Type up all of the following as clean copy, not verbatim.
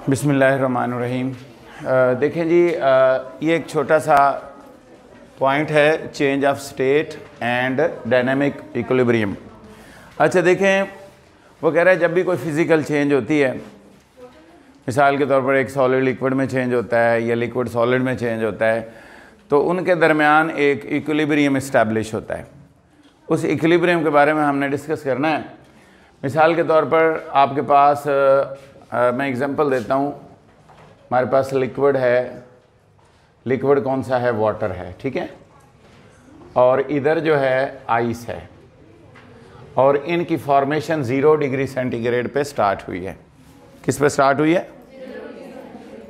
बिस्मिल्लाहिर्रहमानिर्रहीम। देखें जी, ये एक छोटा सा पॉइंट है, change of state and dynamic equilibrium. अच्छा देखें, वो कह रहा है जब भी कोई फिज़िकल चेंज होती है, मिसाल के तौर पर एक सॉलिड लिक्विड में चेंज होता है या लिक्विड सॉलिड में चेंज होता है, तो उनके दरमियान एक इक्विलिब्रियम इस्टेब्लिश होता है। उस इक्विलिब्रियम के बारे में हमने डिस्कस करना है। मिसाल के तौर पर आपके पास मैं एग्जांपल देता हूँ, हमारे पास लिक्विड है, लिक्विड कौन सा है? वाटर है, ठीक है। और इधर जो है आइस है, और इनकी फॉर्मेशन 0 डिग्री सेंटीग्रेड पे स्टार्ट हुई है। किस पे स्टार्ट हुई है?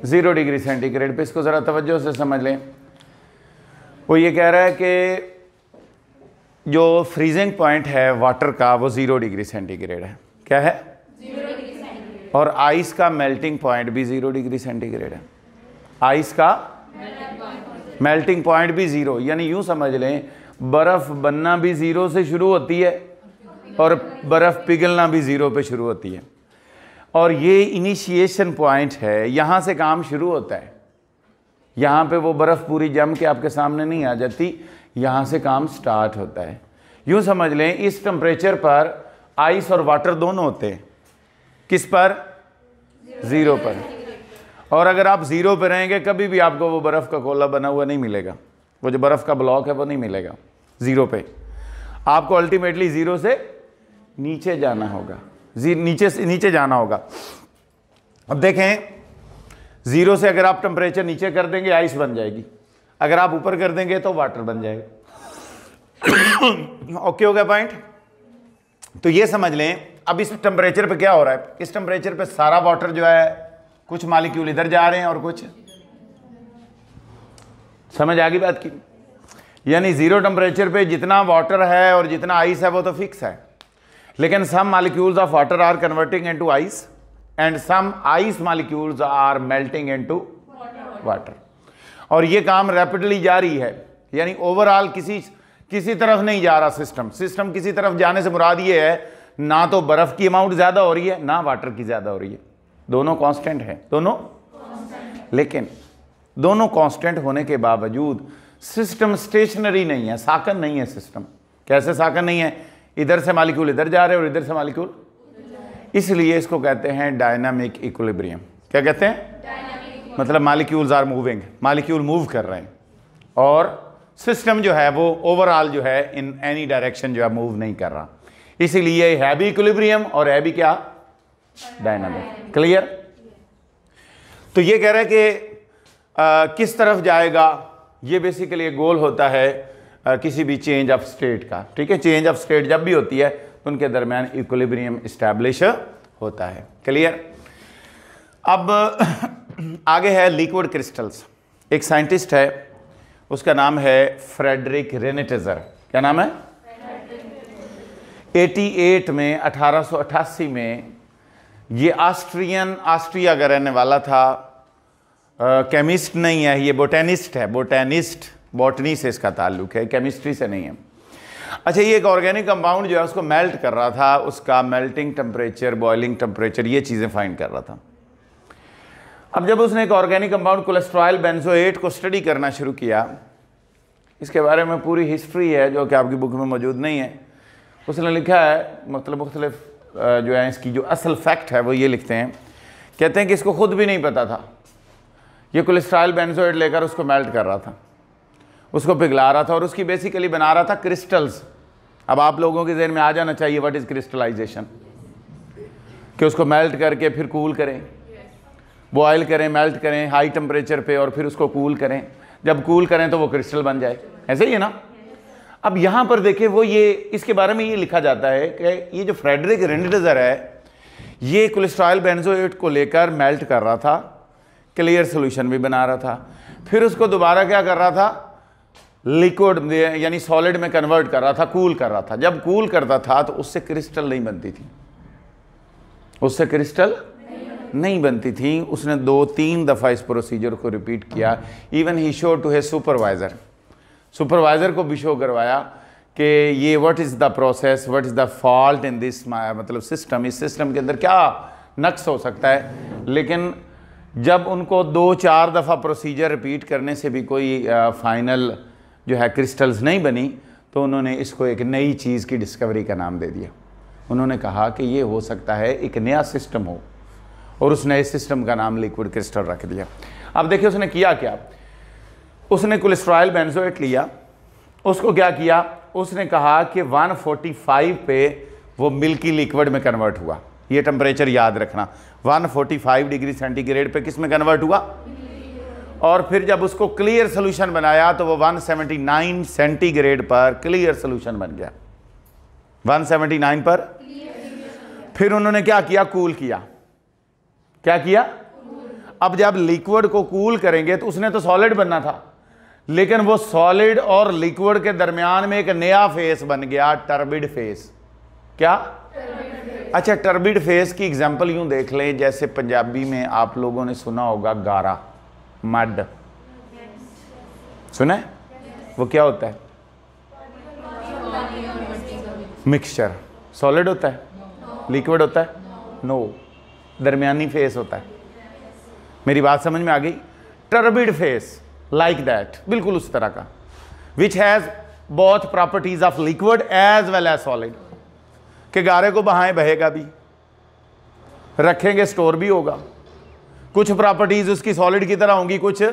0 डिग्री सेंटीग्रेड पे। इसको ज़रा तवज्जो से समझ लें। वो ये कह रहा है कि जो फ्रीजिंग पॉइंट है वाटर का वो 0 डिग्री सेंटीग्रेड है। क्या है? 0 डिग्री सेंटीग्रेड। और आइस का मेल्टिंग पॉइंट भी 0 डिग्री सेंटीग्रेड है। आइस का मेल्टिंग पॉइंट भी 0, यानी यूं समझ लें बर्फ़ बनना भी 0 से शुरू होती है और बर्फ़ पिघलना भी 0 पे शुरू होती है। और ये इनिशिएशन पॉइंट है, यहाँ से काम शुरू होता है। यहाँ पे वो बर्फ़ पूरी जम के आपके सामने नहीं आ जाती, यहाँ से काम स्टार्ट होता है। यूँ समझ लें इस टेम्परेचर पर आइस और वाटर दोनों होते हैं। किस पर? 0 पर। और अगर आप 0 पर रहेंगे कभी भी आपको वो बर्फ़ का गोला बना हुआ नहीं मिलेगा, वो जो बर्फ़ का ब्लॉक है वो नहीं मिलेगा 0 पे। आपको अल्टीमेटली 0 से नीचे जाना होगा, नीचे से नीचे जाना होगा। अब देखें, 0 से अगर आप टेम्परेचर नीचे कर देंगे आइस बन जाएगी, अगर आप ऊपर कर देंगे तो वाटर बन जाएगा। ओके हो गया पॉइंट? तो ये समझ लें अब इस टेम्परेचर पे क्या हो रहा है। इस टेम्परेचर पे सारा वाटर जो है, कुछ मॉलिक्यूल इधर जा रहे हैं और कुछ, समझ आ गई बात की? यानी 0 टेम्परेचर पे जितना वाटर है और जितना आइस है वो तो फिक्स है, लेकिन some molecules of water are converting into ice and some ice molecules are melting into water. और ये काम रैपिडली जारी है, यानी ओवरऑल किसी तरफ नहीं जा रहा सिस्टम किसी तरफ जाने से मुराद ये है ना तो बर्फ की अमाउंट ज्यादा हो रही है ना वाटर की ज्यादा हो रही है, दोनों कांस्टेंट है, दोनों कांस्टेंट। लेकिन दोनों कांस्टेंट होने के बावजूद सिस्टम स्टेशनरी नहीं है, साकन नहीं है सिस्टम। कैसे साकन नहीं है? इधर से मॉलिक्यूल इधर जा रहे हैं और इधर से मॉलिक्यूल, इसलिए इसको कहते हैं डायनामिक इक्विलिब्रियम। क्या कहते हैं? मतलब molecules are moving, molecule move कर रहे हैं और सिस्टम जो है वो ओवरऑल जो है इन एनी डायरेक्शन जो है मूव नहीं कर रहा। इसीलिए है भी इक्विलिब्रियम और है भी क्या? डायनामिक। क्लियर? तो ये कह रहा है कि किस तरफ जाएगा, ये बेसिकली गोल होता है किसी भी चेंज ऑफ स्टेट का। ठीक है, चेंज ऑफ स्टेट जब भी होती है तो उनके दरमियान इक्विलिब्रियम इस्टेब्लिश होता है। क्लियर? अब आगे है लिक्विड क्रिस्टल्स। एक साइंटिस्ट है, उसका नाम है फ्रेडरिक रेनेटेजर। क्या नाम है? 88 में 1888 में ये ऑस्ट्रिया का रहने वाला था। केमिस्ट नहीं है ये, बोटेनिस्ट है। बॉटनी से इसका ताल्लुक है, केमिस्ट्री से नहीं है। अच्छा, ये एक ऑर्गेनिक कंपाउंड जो है उसको मेल्ट कर रहा था, उसका मेल्टिंग टेम्परेचर, बॉइलिंग टेम्परेचर, ये चीज़ें फाइंड कर रहा था। अब जब उसने एक ऑर्गेनिक कंपाउंड कोलेस्ट्रॉल बेंजोएट को स्टडी करना शुरू किया, इसके बारे में पूरी हिस्ट्री है जो कि आपकी बुक में मौजूद नहीं है। उसने लिखा है, मतलब मुख्तलिफ जो है इसकी जो असल फैक्ट है वो ये लिखते हैं, कहते हैं कि इसको खुद भी नहीं पता था। ये कोलेस्ट्रॉल बेंजोएट लेकर उसको मेल्ट कर रहा था, उसको पिघला रहा था और उसकी बेसिकली बना रहा था क्रिस्टल्स। अब आप लोगों के ज़हन में आ जाना चाहिए व्हाट इज़ क्रिस्टलाइजेशन, कि उसको मेल्ट करके फिर कूल करें, बॉयल करें, मेल्ट करें हाई टेम्परेचर पे और फिर उसको कूल करें। जब कूल करें तो वो क्रिस्टल बन जाए, ऐसे ही है ना। अब यहाँ पर देखें, वो ये इसके बारे में ये लिखा जाता है कि ये जो फ्रेडरिक रेनेटेजर है ये कोलेस्ट्रॉल बेंजोएट को लेकर मेल्ट कर रहा था, क्लियर सोल्यूशन भी बना रहा था, फिर उसको दोबारा क्या कर रहा था? लिक्विड यानी सॉलिड में कन्वर्ट कर रहा था, कूल कर रहा था। जब कूल करता था तो उससे क्रिस्टल नहीं बनती थी, उससे क्रिस्टल नहीं बनती थी। उसने 2-3 दफ़ा इस प्रोसीजर को रिपीट किया। इवन ही शो टू है सुपरवाइज़र को भी शो करवाया कि ये what is the process, what is the fault in this मतलब सिस्टम, इस सिस्टम के अंदर क्या नक्स हो सकता है। लेकिन जब उनको 2-4 दफ़ा प्रोसीजर रिपीट करने से भी कोई फाइनल जो है क्रिस्टल्स नहीं बनी, तो उन्होंने इसको एक नई चीज़ की डिस्कवरी का नाम दे दिया। उन्होंने कहा कि ये हो सकता है एक नया सिस्टम हो, और उस नए सिस्टम का नाम लिक्विड क्रिस्टल रख दिया। अब देखिए उसने किया क्या, उसने कोलेस्ट्रॉल बेंजोएट लिया, उसको क्या किया, उसने कहा कि 145 पे वो मिल्की लिक्विड में कन्वर्ट हुआ। ये टेम्परेचर याद रखना, 145 डिग्री सेंटीग्रेड पे किस में कन्वर्ट हुआ, और फिर जब उसको क्लियर सोल्यूशन बनाया तो वो 179 सेंटीग्रेड पर क्लियर सोल्यूशन बन गया। 179 पर फिर उन्होंने क्या किया, कूल किया। क्या किया? अब जब लिक्विड को कूल करेंगे तो उसने तो सॉलिड बनना था, लेकिन वो सॉलिड और लिक्विड के दरमियान में एक नया फेस बन गया, टर्बिड फेस। क्या? अच्छा, टर्बिड फेस की एग्जांपल यूं देख लें, जैसे पंजाबी में आप लोगों ने सुना होगा गारा, मड, सुना है? वो क्या होता है? मिक्सचर। सॉलिड होता है? लिक्विड होता है? नो, दरमियानी फेस होता है। मेरी बात समझ में आ गई? टर्बिड फेस लाइक दैट, बिल्कुल उस तरह का, which has both properties of liquid as well as solid, कि गारे को बहाएं बहेगा भी, रखेंगे स्टोर भी होगा। कुछ प्रॉपर्टीज उसकी सॉलिड की तरह होंगी, कुछ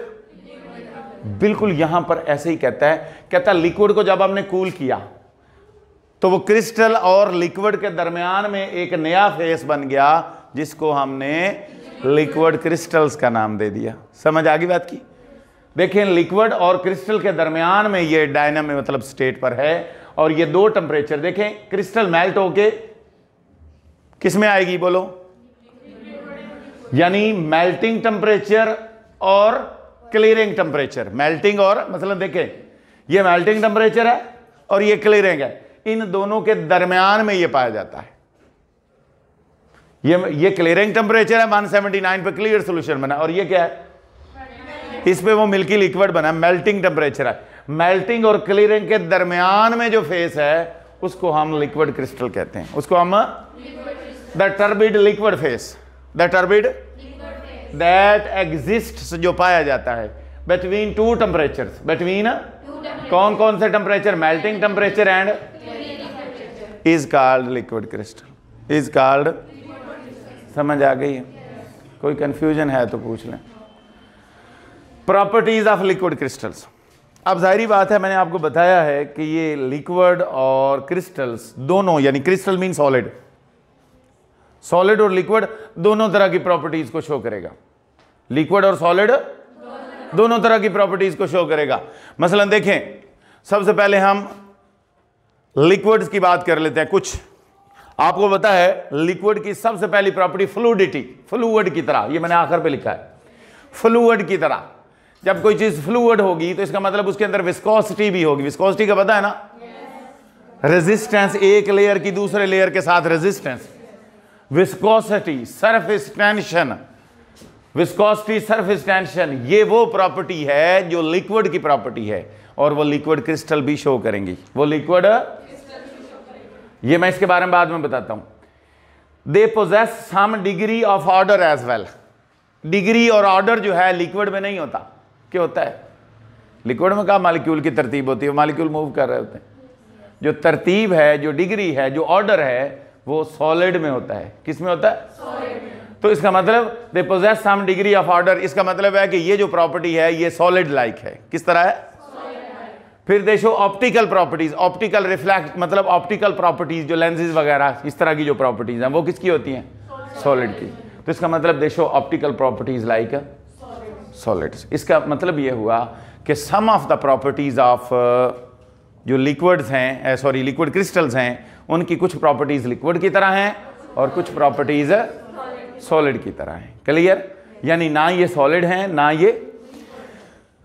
बिल्कुल यहां पर ऐसे ही कहता है लिक्विड को जब हमने कूल किया तो वो क्रिस्टल और लिक्विड के दरमियान में एक नया फेस बन गया, जिसको हमने लिक्विड क्रिस्टल्स का नाम दे दिया। समझ आ गई बात की? देखें, लिक्विड और क्रिस्टल के दरमियान में ये डायनामिक मतलब स्टेट पर है, और ये दो टेम्परेचर देखें, क्रिस्टल मेल्ट होके किस में आएगी बोलो, यानी मेल्टिंग टेम्परेचर और क्लियरिंग टेम्परेचर। मेल्टिंग और मतलब देखें, ये मेल्टिंग टेम्परेचर है और ये क्लियरिंग है, इन दोनों के दरमियान में ये पाया जाता है। ये क्लियरिंग टेम्परेचर है, 179 पे क्लियर सॉल्यूशन बना, और ये क्या है, इस पे वो मिल्की लिक्विड बना, मेल्टिंग टेम्परेचर है। मेल्टिंग और क्लियरिंग के दरमियान में जो फेस है उसको हम लिक्विड क्रिस्टल कहते हैं, उसको हम the turbid liquid phase, the turbid that exist, जो पाया जाता है बिटवीन टू टेम्परेचर्स, बिटवीन कौन कौन से temperature, melting temperature and is called liquid crystal, is called. समझ आ गई है? कोई कंफ्यूजन है तो पूछ लें। Properties of liquid crystals. अब जाहिर बात है, मैंने आपको बताया है कि ये लिक्विड और क्रिस्टल्स दोनों, यानी क्रिस्टल मीन सॉलिड, सॉलिड और लिक्विड दोनों तरह की प्रॉपर्टीज को शो करेगा। लिक्विड और सॉलिड दोनों तरह की प्रॉपर्टीज को शो करेगा। मसलन देखें, सबसे पहले हम लिक्विड्स की बात कर लेते हैं। कुछ आपको पता है लिक्विड की सबसे पहली प्रॉपर्टी फ्लूइडिटी, फ्लूइड की तरह, ये मैंने आखिर पे लिखा है, फ्लूइड की तरह। जब कोई चीज फ्लूइड होगी तो इसका मतलब उसके अंदर विस्कोसिटी भी होगी। विस्कोसिटी का पता है ना? रेजिस्टेंस, एक लेयर की दूसरे लेयर के साथ resistance, viscosity, surface tension, viscosity, surface tension, ये वो प्रॉपर्टी है जो लिक्विड की प्रॉपर्टी है, और वो लिक्विड क्रिस्टल भी शो करेंगी। वो लिक्विड, ये मैं इसके बारे में बाद में बताता हूं। They possess some degree of order as well. Degree और ऑर्डर जो है लिक्विड में नहीं होता। क्या होता है? लिक्विड में कहा मॉलिक्यूल की तरतीब होती है, मॉलिक्यूल मूव कर रहे होते हैं। जो तरतीब है, जो डिग्री है, जो ऑर्डर है, वो सॉलिड में होता है। किस में होता है? सॉलिड में। तो इसका मतलब they possess some degree of order, इसका मतलब है कि ये जो प्रॉपर्टी है ये सॉलिड लाइक है। किस तरह है? फिर देखो ऑप्टिकल प्रॉपर्टीज, ऑप्टिकल रिफ्लेक्ट मतलब ऑप्टिकल प्रॉपर्टीज, जो लेंसेज वगैरह इस तरह की जो प्रॉपर्टीज हैं वो किसकी होती हैं? सॉलिड की। तो इसका मतलब देखो ऑप्टिकल प्रॉपर्टीज लाइक सॉलिड्स। इसका मतलब ये हुआ कि सम ऑफ द प्रॉपर्टीज ऑफ जो लिक्विड्स हैं, सॉरी लिक्विड क्रिस्टल्स हैं, उनकी कुछ प्रॉपर्टीज लिक्विड की तरह हैं और कुछ प्रॉपर्टीज सॉलिड की तरह हैं। क्लियर? यानी ना ये सॉलिड हैं ना ये।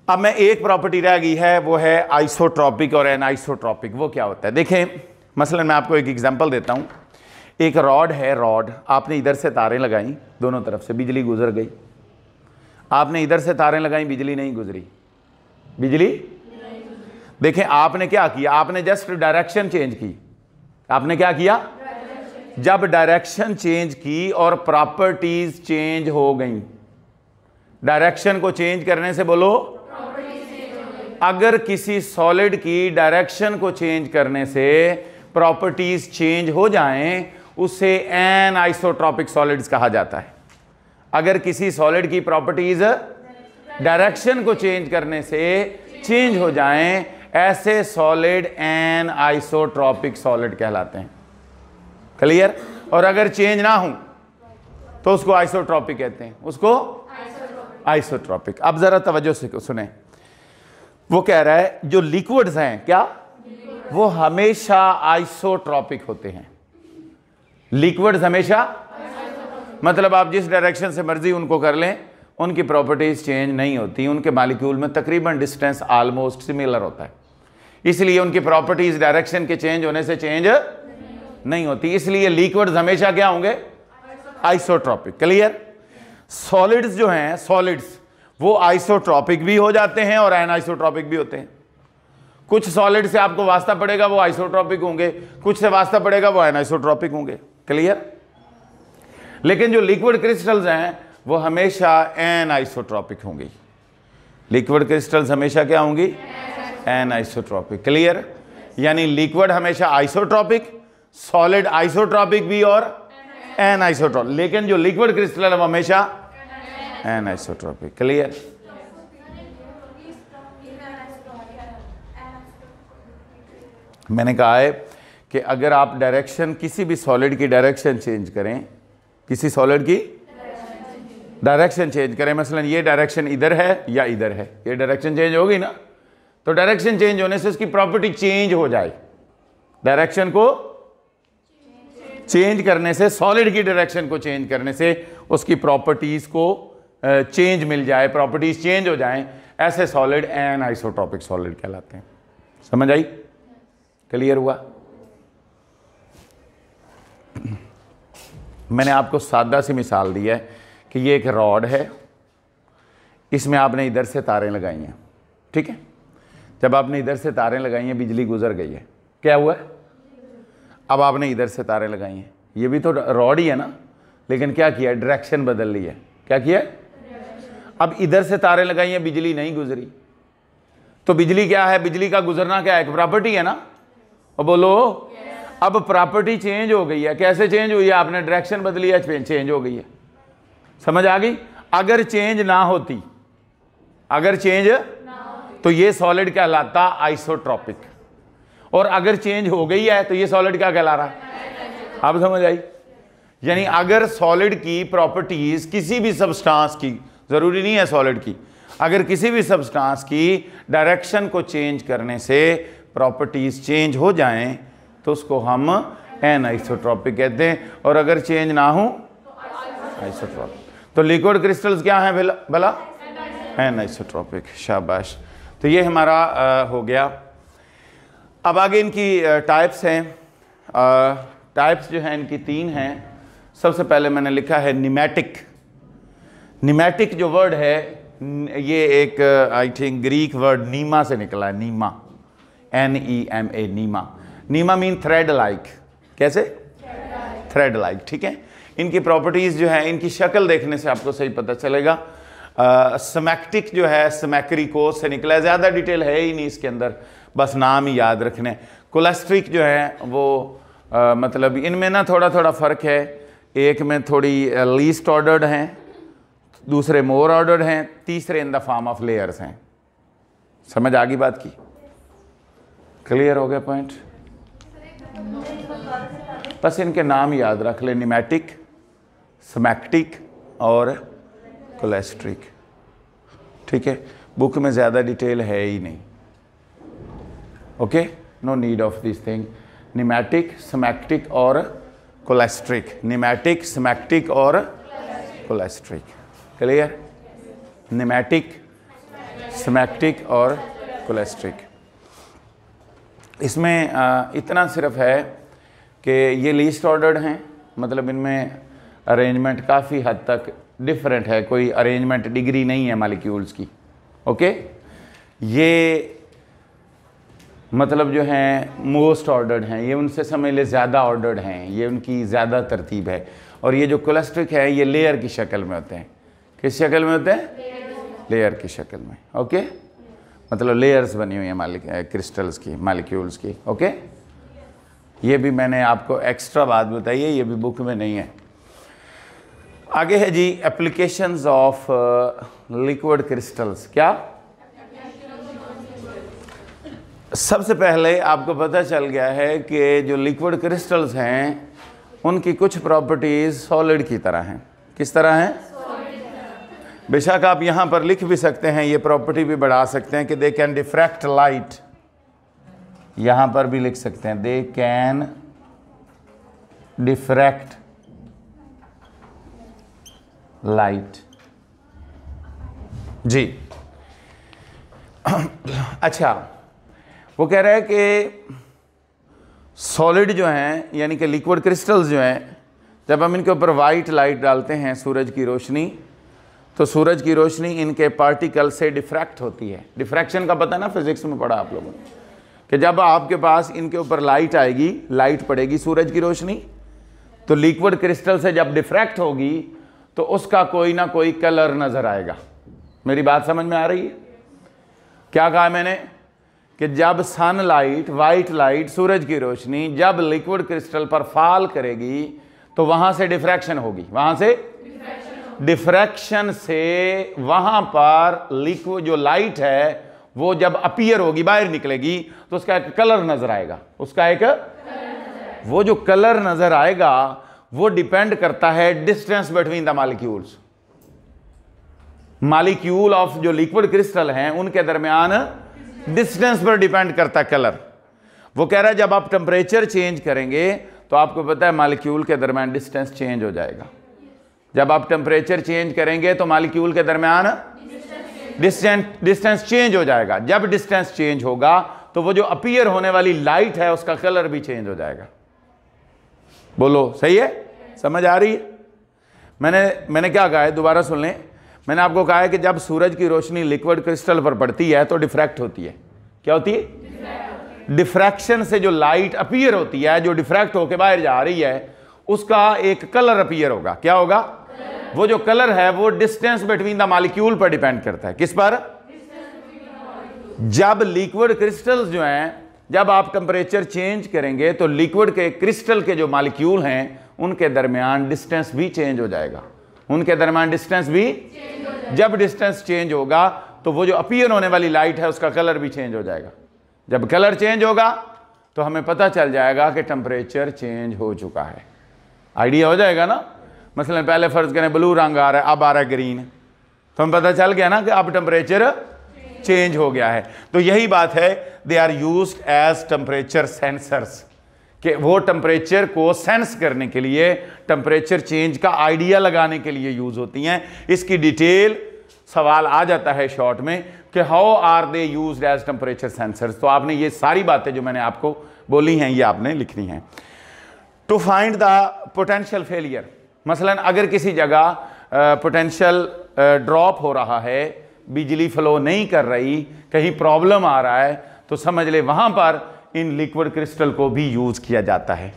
अब मैं एक प्रॉपर्टी रह गई है, वो है आइसोट्रॉपिक और एनाइसोट्रॉपिक। वो क्या होता है? देखें, मसलन मैं आपको एक एग्जांपल देता हूं। एक रॉड है, रॉड आपने इधर से तारें लगाई, दोनों तरफ से बिजली गुजर गई। आपने इधर से तारें लगाई, बिजली नहीं गुजरी। बिजली देखें, आपने क्या किया? आपने जस्ट डायरेक्शन चेंज की। आपने क्या किया? जब डायरेक्शन चेंज की और प्रॉपर्टीज चेंज हो गई, डायरेक्शन को चेंज करने से, बोलो, अगर किसी सॉलिड की डायरेक्शन को चेंज करने से प्रॉपर्टीज चेंज हो जाएं, उसे एन आइसोट्रॉपिक सॉलिड्स कहा जाता है। अगर किसी सॉलिड की प्रॉपर्टीज डायरेक्शन को चेंज करने से चेंज हो जाएं, ऐसे सॉलिड एन आइसोट्रॉपिक सॉलिड कहलाते हैं। क्लियर? और अगर चेंज ना हो तो उसको आइसोट्रॉपिक कहते हैं, उसको आइसोट्रॉपिक। अब जरा तवज्जो से सुने, वो कह रहा है जो लिक्विड्स हैं, क्या वो हमेशा आइसोट्रॉपिक होते हैं। लिक्विड्स हमेशा, मतलब आप जिस डायरेक्शन से मर्जी उनको कर लें, उनकी प्रॉपर्टीज चेंज नहीं होती, उनके मॉलिक्यूल में तकरीबन डिस्टेंस ऑलमोस्ट सिमिलर होता है, इसलिए उनकी प्रॉपर्टीज डायरेक्शन के चेंज होने से चेंज नहीं होती, इसलिए लिक्विड्स हमेशा क्या होंगे? आइसोट्रॉपिक। क्लियर? सॉलिड्स जो हैं, सॉलिड्स वो आइसोट्रॉपिक भी हो जाते हैं और एनाइसोट्रॉपिक भी होते हैं। कुछ सॉलिड से आपको वास्ता पड़ेगा वो आइसोट्रॉपिक होंगे, कुछ से वास्ता पड़ेगा वो एनाइसोट्रॉपिक होंगे। क्लियर? लेकिन जो लिक्विड क्रिस्टल्स हैं वो हमेशा एनाइसोट्रॉपिक होंगी। लिक्विड क्रिस्टल्स हमेशा क्या होंगी? एनाइसोट्रॉपिक। क्लियर? यानी लिक्विड हमेशा आइसोट्रॉपिक, सॉलिड आइसोट्रॉपिक भी और एनाइसोट्रॉपिक, लेकिन जो लिक्विड क्रिस्टल है वो हमेशा एनाइसोट्रॉपिक। क्लियर? मैंने कहा है कि अगर आप डायरेक्शन, किसी भी सॉलिड की डायरेक्शन चेंज करें, किसी सॉलिड की डायरेक्शन चेंज करें, मसलन ये डायरेक्शन इधर है या इधर है, ये डायरेक्शन चेंज होगी ना, तो डायरेक्शन चेंज होने से उसकी प्रॉपर्टी चेंज हो जाए। डायरेक्शन को चेंज करने से, सॉलिड की डायरेक्शन को चेंज करने से उसकी प्रॉपर्टीज को चेंज मिल जाए, प्रॉपर्टीज चेंज हो जाएं, ऐसे सॉलिड एनाइसोट्रॉपिक सॉलिड कहलाते हैं। समझ आई? क्लियर हुआ? मैंने आपको सादा सी मिसाल दी है कि ये एक रॉड है, इसमें आपने इधर से तारें लगाई हैं, ठीक है? जब आपने इधर से तारें लगाई हैं, बिजली गुजर गई है, क्या हुआ है? अब आपने इधर से तारें लगाई हैं, ये भी तो रॉड ही है ना, लेकिन क्या किया? डायरेक्शन बदल ली है। क्या किया? अब इधर से तारें लगाई हैं, बिजली नहीं गुजरी, तो बिजली क्या है? बिजली का गुजरना क्या है? एक प्रॉपर्टी है ना। और बोलो, अब प्रॉपर्टी चेंज हो गई है। कैसे चेंज हुई है? आपने डायरेक्शन बदली है, चेंज हो गई है। समझ आ गई? अगर चेंज ना होती, अगर चेंज तो ये सॉलिड कहलाता आइसोट्रॉपिक, और अगर चेंज हो गई है तो ये सॉलिड क्या कहला रहा है? अब समझ आई? यानी अगर सॉलिड की प्रॉपर्टीज किसी भी सब्सटेंस की, जरूरी नहीं है सॉलिड की, अगर किसी भी सब्सटेंस की डायरेक्शन को चेंज करने से प्रॉपर्टीज चेंज हो जाएं, तो उसको हम एनाइसोट्रॉपिक कहते हैं, और अगर चेंज ना हो आइसोट्रॉपिक। तो लिक्विड क्रिस्टल्स क्या हैं भला? एनाइसोट्रॉपिक। शाबाश। तो ये हमारा हो गया। अब आगे इनकी टाइप्स हैं। टाइप्स जो हैं इनकी 3 हैं। सबसे पहले मैंने लिखा है निमैटिक। निमैटिक जो वर्ड है, ये एक आई थिंक ग्रीक वर्ड नीमा से निकला है, नीमा, NEMA, नीमा। नीमा मीन थ्रेड लाइक। कैसे? थ्रेड लाइक, ठीक है। इनकी प्रॉपर्टीज जो है, इनकी शक्ल देखने से आपको सही पता चलेगा। स्मैक्टिक जो है, स्मैक्रिकोस से निकला है, ज़्यादा डिटेल है ही नहीं इसके अंदर, बस नाम ही याद रखने। कोलेस्ट्रिक जो है वो मतलब इनमें ना थोड़ा थोड़ा फ़र्क है, एक में थोड़ी लीस्ट ऑर्डर्ड हैं, दूसरे मोर ऑर्डर्ड हैं, तीसरे in the form of layers हैं। समझ आ गई बात की? क्लियर हो गया पॉइंट? बस इनके नाम याद रख ले, निमैटिक, स्मैक्टिक और कोलेस्ट्रिक, ठीक है। बुक में ज़्यादा डिटेल है ही नहीं। Okay, no need of this thing. Nematic, smectic और कोलेस्ट्रिक, निमैटिक, स्मैक्टिक और कोलेस्ट्रिक। क्लियर? निमैटिक, स्मैक्टिक और कोलेस्ट्रिक। इसमें इतना सिर्फ है कि ये लीस्ट ऑर्डर्ड हैं, मतलब इनमें अरेंजमेंट काफ़ी हद तक डिफरेंट है, कोई अरेंजमेंट डिग्री नहीं है मॉलिक्यूल्स की। ओके, ये मतलब जो हैं मोस्ट ऑर्डर्ड हैं, ये उनसे समझ ले ज़्यादा ऑर्डर्ड हैं, ये उनकी ज़्यादा तरतीब है। और ये जो कोलेस्ट्रिक है, ये लेयर की शक्ल में होते हैं। किस शक्ल में होते हैं? लेयर की शक्ल में। ओके, मतलब लेयर्स बनी हुई है क्रिस्टल्स की, मॉलिक्यूल्स की। ओके, ये भी मैंने आपको एक्स्ट्रा बात बताई है, ये भी बुक में नहीं है। आगे है जी एप्लीकेशंस ऑफ लिक्विड क्रिस्टल्स। क्या? सबसे पहले आपको पता चल गया है कि जो लिक्विड क्रिस्टल्स हैं उनकी कुछ प्रॉपर्टीज सॉलिड की तरह हैं। किस तरह हैं? बेशक आप यहां पर लिख भी सकते हैं, ये प्रॉपर्टी भी बढ़ा सकते हैं कि दे कैन डिफ्रैक्ट लाइट। यहां पर भी लिख सकते हैं दे कैन डिफ्रैक्ट लाइट। जी अच्छा, वो कह रहा है कि सॉलिड जो हैं यानी कि लिक्विड क्रिस्टल्स जो हैं, जब हम इनके ऊपर वाइट लाइट डालते हैं सूरज की रोशनी, तो सूरज की रोशनी इनके पार्टिकल से डिफ्रैक्ट होती है। डिफ्रैक्शन का पता है ना, फिजिक्स में पढ़ा आप लोगों ने कि जब आपके पास इनके ऊपर लाइट आएगी, लाइट पड़ेगी सूरज की रोशनी, तो लिक्विड क्रिस्टल से जब डिफ्रैक्ट होगी तो उसका कोई ना कोई कलर नजर आएगा। मेरी बात समझ में आ रही है? क्या कहा मैंने कि जब सनलाइट, वाइट लाइट, सूरज की रोशनी जब लिक्विड क्रिस्टल पर फॉल करेगी तो वहां से डिफ्रैक्शन होगी, वहां से डिफ्रैक्शन से वहां पर लिक्विड जो लाइट है वो जब अपीयर होगी, बाहर निकलेगी, तो उसका एक कलर नजर आएगा। उसका एक वो जो कलर नजर आएगा वो डिपेंड करता है distance between the molecules. Molecule of जो लिक्विड क्रिस्टल हैं उनके दरमियान डिस्टेंस पर डिपेंड करता है कलर। वो कह रहा है जब आप टेम्परेचर चेंज करेंगे तो आपको पता है मॉलिक्यूल के दरमियान डिस्टेंस चेंज हो जाएगा। जब आप टेम्परेचर चेंज करेंगे तो मॉलिक्यूल के दरमियान डिस्टेंस चेंज हो जाएगा। जब डिस्टेंस चेंज होगा तो वो जो अपीयर होने वाली लाइट है उसका कलर भी चेंज हो जाएगा। बोलो सही है? समझ आ रही है? मैंने क्या कहा है, दोबारा सुन लें। मैंने आपको कहा है कि जब सूरज की रोशनी लिक्विड क्रिस्टल पर पड़ती है तो डिफ्रैक्ट होती है। क्या होती है? डिफ्रैक्शन से जो लाइट अपीयर होती है, जो डिफ्रैक्ट होकर बाहर जा रही है, उसका एक कलर अपीयर होगा। क्या होगा? वो जो कलर है वो डिस्टेंस बिटवीन द मॉलिक्यूल पर डिपेंड करता है। किस पर? जब लिक्विड क्रिस्टल्स जो हैं, जब आप टेम्परेचर चेंज करेंगे तो लिक्विड के क्रिस्टल के जो मॉलिक्यूल हैं उनके दरमियान डिस्टेंस भी चेंज हो जाएगा। उनके दरमियान डिस्टेंस भी, जब डिस्टेंस चेंज होगा तो वो जो अपीयर होने वाली लाइट है उसका कलर भी चेंज हो जाएगा। जब कलर चेंज होगा तो हमें पता चल जाएगा कि टेम्परेचर चेंज हो चुका है। आइडिया हो जाएगा ना? मसलन पहले फर्ज करें ब्लू रंग आ रहा है, अब आ रहा है ग्रीन, तो हमें पता चल गया ना कि अब टेम्परेचर चेंज हो गया है। तो यही बात है, they are used as temperature sensors, कि वो टेम्परेचर को सेंस करने के लिए, टेम्परेचर चेंज का आइडिया लगाने के लिए यूज होती हैं। इसकी डिटेल सवाल आ जाता है शॉर्ट में कि how are they used as temperature sensors. तो आपने ये सारी बातें जो मैंने आपको बोली हैं ये आपने लिखनी हैं। To find the potential failure, मसलन अगर किसी जगह पोटेंशियल ड्रॉप हो रहा है, बिजली फ्लो नहीं कर रही, कहीं प्रॉब्लम आ रहा है, तो समझ ले वहां पर इन लिक्विड क्रिस्टल को भी यूज किया जाता है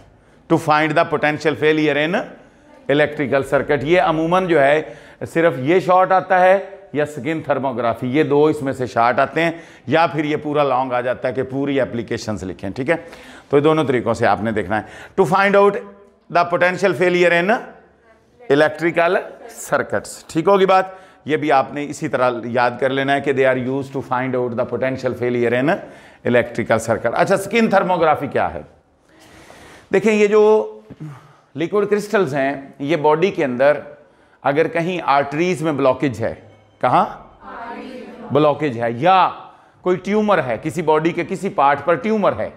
to find the potential failure in electrical circuit. ये अमूमन जो है सिर्फ ये शॉर्ट आता है या स्किन थर्मोग्राफी, ये दो इसमें से शॉर्ट आते हैं, या फिर ये पूरा लॉन्ग आ जाता है कि पूरी एप्लीकेशंस लिखें। ठीक है, तो दोनों तरीकों से आपने देखना है। To find out the potential failure in electrical circuits, ठीक होगी बात? ये भी आपने इसी तरह याद कर लेना है कि they are use to find out the potential failure in electrical circuit. अच्छा, स्किन थर्मोग्राफी क्या है? देखिए, ये जो लिक्विड क्रिस्टल्स हैं ये बॉडी के अंदर अगर कहीं आर्टरीज में ब्लॉकेज है, कहाँ ब्लॉकेज है, या कोई ट्यूमर है, किसी बॉडी के किसी पार्ट पर ट्यूमर है,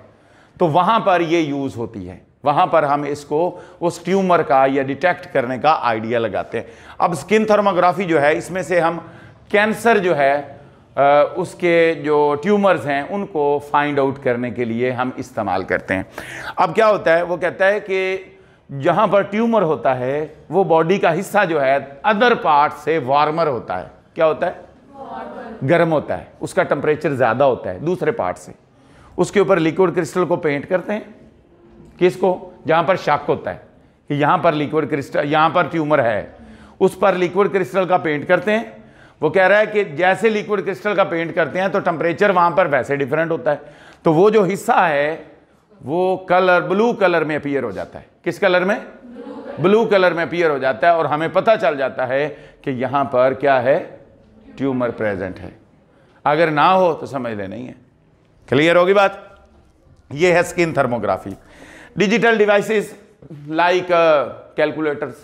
तो वहां पर ये यूज होती है। वहां पर हम इसको उस ट्यूमर का या डिटेक्ट करने का आइडिया लगाते हैं। अब स्किन थर्मोग्राफी जो है इसमें से हम कैंसर जो है उसके जो ट्यूमर्स हैं उनको फाइंड आउट करने के लिए हम इस्तेमाल करते हैं। अब क्या होता है, वो कहता है कि जहां पर ट्यूमर होता है वो बॉडी का हिस्सा जो है अदर पार्ट से वार्मर होता है। क्या होता है? गर्म होता है, उसका टेम्परेचर ज्यादा होता है दूसरे पार्ट से। उसके ऊपर लिक्विड क्रिस्टल को पेंट करते हैं, किसको? जहां पर शक होता है कि यहां पर लिक्विड क्रिस्टल, यहां पर ट्यूमर है, उस पर लिक्विड क्रिस्टल का पेंट करते हैं। वो कह रहा है कि जैसे लिक्विड क्रिस्टल का पेंट करते हैं तो टेम्परेचर वहां पर वैसे डिफरेंट होता है, तो वो जो हिस्सा है वो कलर ब्लू कलर में अपीयर हो जाता है। किस कलर में? ब्लू कलर में अपीयर हो जाता है, और हमें पता चल जाता है कि यहां पर क्या है, ट्यूमर प्रेजेंट है। अगर ना हो तो समझ ले नहीं है। क्लियर होगी बात? ये है skin thermography. Digital devices like calculators,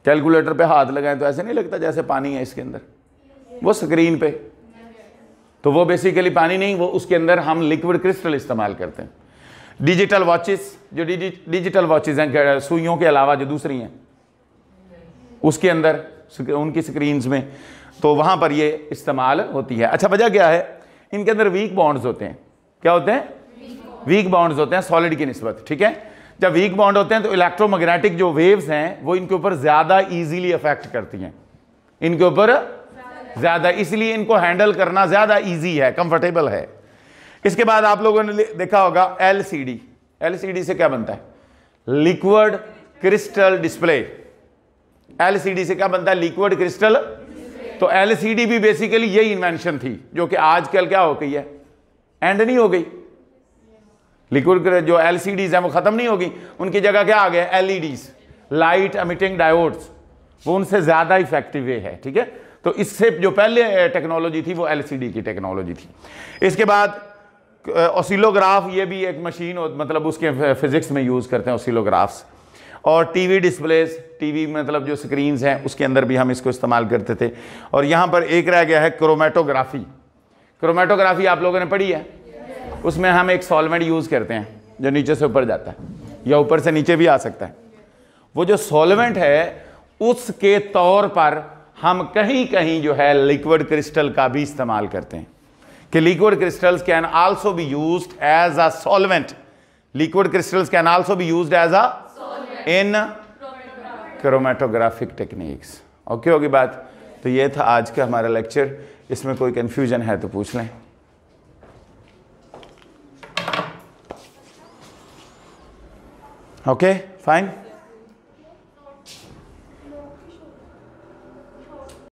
calculator पे हाथ लगाएं तो ऐसे नहीं लगता जैसे पानी है इसके अंदर, वो स्क्रीन पे, तो वो बेसिकली पानी नहीं, वो उसके अंदर हम लिक्विड क्रिस्टल इस्तेमाल करते हैं। डिजिटल वॉचेस, जो डिजिटल वॉचेस हैं सुइयों के अलावा जो दूसरी हैं उसके अंदर उनकी स्क्रीन्स में, तो वहां पर ये इस्तेमाल होती है। अच्छा, वजह क्या है? इनके अंदर वीक बॉन्ड्स होते हैं। क्या होते हैं? वीक बॉन्ड्स होते हैं सॉलिड की निस्बत। ठीक है, जब वीक बॉन्ड होते हैं तो इलेक्ट्रोमैग्नेटिक जो वेव्स हैं वो इनके ऊपर ज्यादा इजीली अफेक्ट करती हैं, इनके ऊपर ज्यादा, इसलिए इनको हैंडल करना ज्यादा इजी है, कंफर्टेबल है। इसके बाद आप लोगों ने देखा होगा एलसीडी। एलसीडी से क्या बनता है? Liquid crystal display. एलसीडी से क्या बनता है? Liquid crystal. तो एलसीडी भी बेसिकली यही इन्वेंशन थी जो कि आजकल क्या हो गई है, एंड नहीं हो गई। लिक्विड जो एलसीडीज हैं वो खत्म नहीं होगी, उनकी जगह क्या आ गया? एलईडीज, लाइट एमिटिंग डायोड्स, वो उनसे ज्यादा इफेक्टिव है। ठीक है, तो इससे जो पहले टेक्नोलॉजी थी वो एलसीडी की टेक्नोलॉजी थी। इसके बाद ऑसिलोग्राफ, ये भी एक मशीन, मतलब उसके फिजिक्स में यूज करते हैं ऑसिलोग्राफ्स। और टीवी डिस्प्लेज, टीवी मतलब जो स्क्रीन्स हैं उसके अंदर भी हम इसको इस्तेमाल करते थे। और यहाँ पर एक रह गया है क्रोमेटोग्राफी। क्रोमेटोग्राफी आप लोगों ने पढ़ी है, उसमें हम एक सॉल्वेंट यूज करते हैं जो नीचे से ऊपर जाता है या ऊपर से नीचे भी आ सकता है। वो जो सॉल्वेंट है उसके तौर पर हम कहीं कहीं जो है लिक्विड क्रिस्टल का भी इस्तेमाल करते हैं कि liquid crystals can also be used as a solvent. Liquid crystals can also be used as a in chromatographic techniques. Okay होगी बात? तो ये था आज का हमारा लेक्चर। इसमें कोई कंफ्यूजन है तो पूछ लें। Okay, fine.